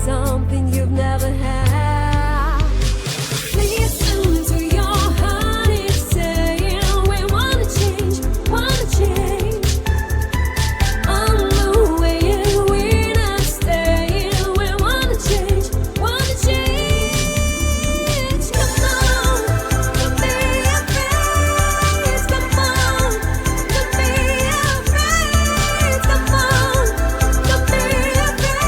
something you've never had. Listen to your heart, it's saying we wanna change, wanna change. On the way and we're not staying, we wanna change, wanna change. Come on, don't be afraid. Come on, don't be afraid. Come on, don't be afraid.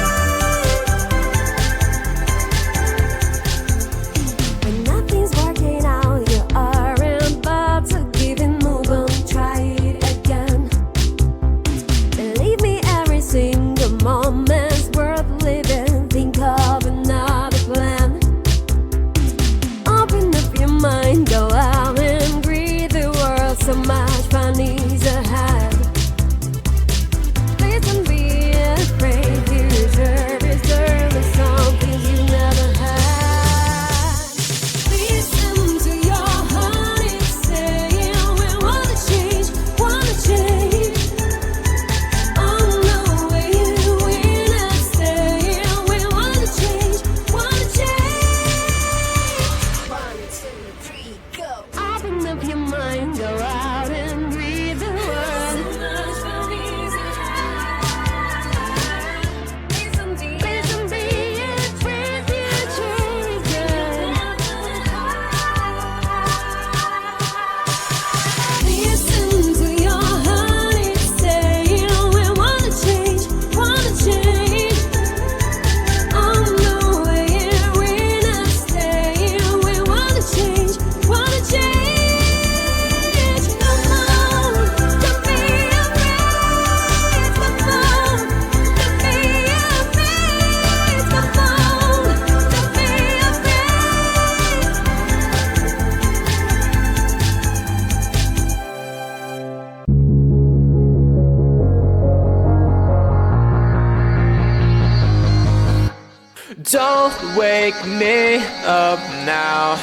When nothing's working out, you aren't about to give and move on, try it again. Believe me, every single moment's worth living. Think of another plan. Open up your mind, go out and breathe the world. So much fun is ahead. Please don't be afraid. You deserve something you never had. Listen to your heart, it's saying we wanna change, wanna change. On the way we're not staying, we wanna change, wanna change. 1, 2, 3, go. Open up your mind, go out and breathe the world. So much fun is ahead. Please don't be afraid. You change it. Listen to your heart, it's saying we wanna change, wanna change. On the way and we're not staying, we wanna change, wanna change. Come on, don't be afraid. Come on, don't be afraid. Come on, don't be Don't wake me up now.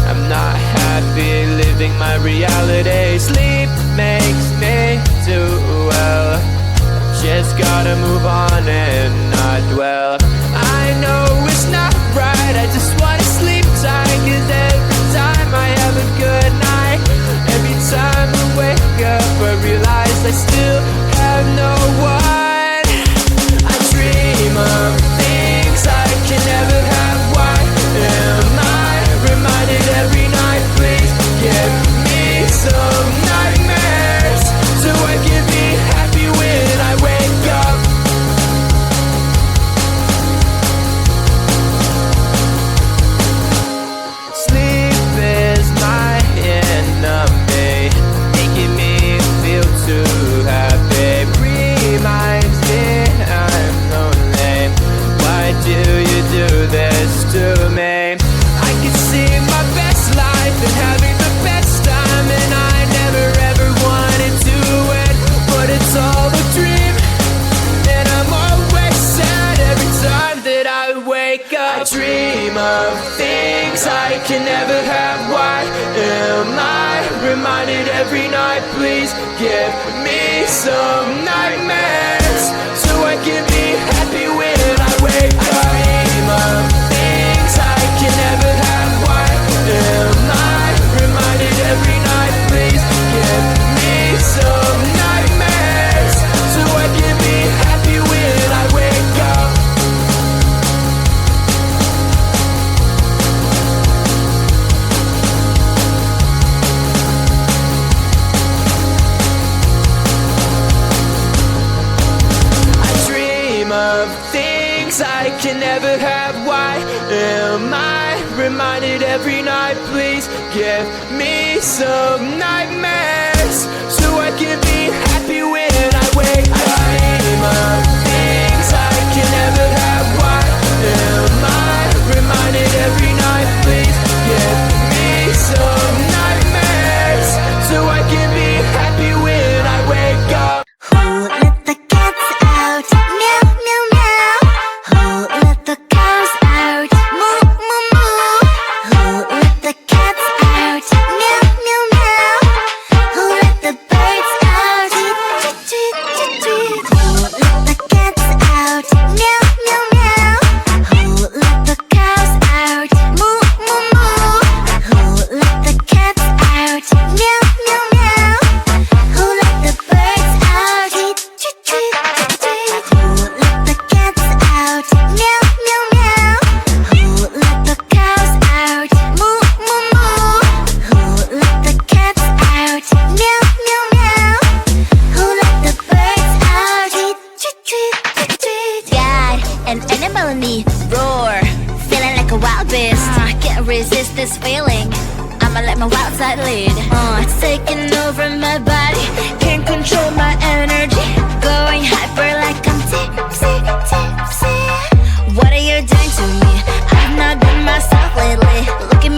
I'm not happy living my reality. Sleep makes me do well. Just gotta move on and not dwell. I know it's not right, I just wanna sleep tight. 'Cause every time I have a good night, every time I wake up I realize I still have no one. I dream of things I can never have. Why am I reminded every night? Please give me some nightmares so I can be happy when I wake up. Sleep is my enemy, making me feel too happy. Reminds me I'm lonely. Why do you do this to me? I could see my best life and having the best time, and I never ever wanted to end, but it's all a dream, and I'm always sad every time that I wake up. I dream of things I can never have. Why am I reminded every night? Please give me some nightmares so I can be happy when I wake up. I dream of things I can never have. Why am I reminded every night? Please give me some nightmares so I can be happy when I wake up. I dream of things I can never have. Why am I reminded every night? Please give me some nightmares so I can be happy when I wake up. I dream of things I can never have. Why am I reminded every night? Please give me some nightmares so I can be happy when I wake up. Who let the cats out? Meow, meow, meow. Who let the cows out? Moo, moo, moo. Who let the cats out? Meow, meow, meow. Who let the birds out? resist this feeling. I'ma let my wild side lead. It's taking over my body, can't control my energy. Going hyper like I'm tipsy, tipsy. What are you doing to me? I've not been myself lately. Look at